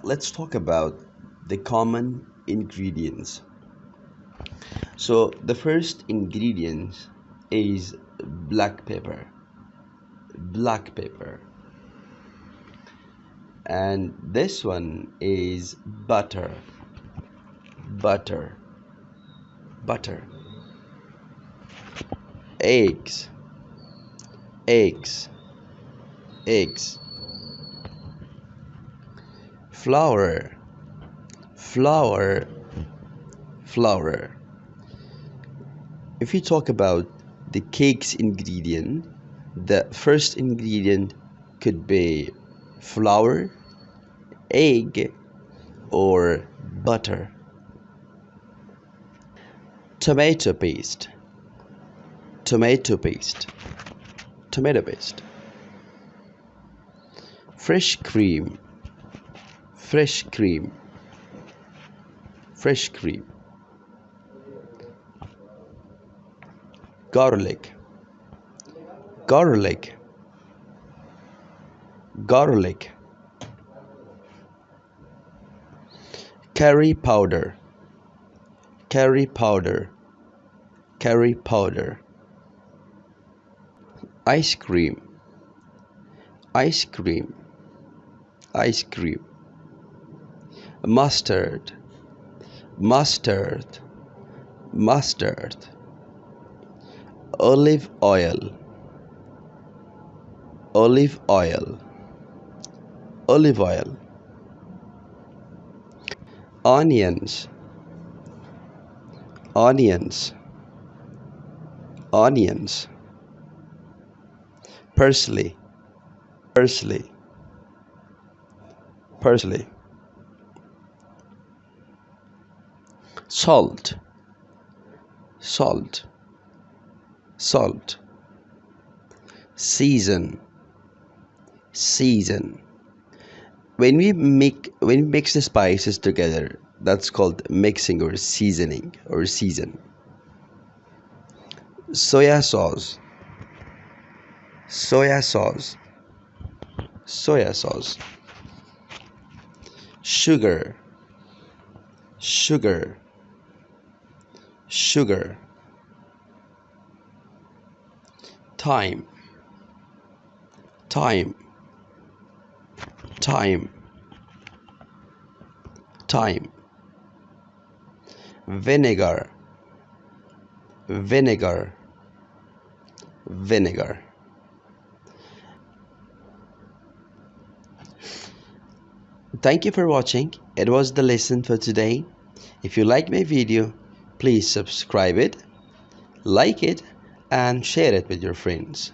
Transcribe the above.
Let's talk about the common ingredients. So the first ingredient is black pepper. Black pepper. And this one is butter. Butter. Butter. Eggs. Eggs. Eggs. Flour. Flour. Flour. If you talk about the cake's ingredient, the first ingredient could be flour, egg, or butter. Tomato paste. Tomato paste. Tomato paste. Fresh cream. Fresh cream. Fresh cream. Garlic. Garlic. Garlic. Curry powder. Curry powder. Curry powder. Ice cream. Ice cream. Ice cream. Mustard. Mustard. Mustard. Olive oil. Olive oil. Olive oil. Onions. Onions. Onions. Parsley. Parsley. Parsley. Salt. Salt. Salt. Season. Season. When we mix the spices together, that's called mixing or seasoning or season. Soya sauce. Soya sauce. Soya sauce. Sugar. Sugar. Sugar. Thyme. Thyme. Thyme. Thyme. Vinegar. Vinegar. Vinegar. Thank you for watching. It was the lesson for today. If you like my video, please subscribe it, like it, and share it with your friends.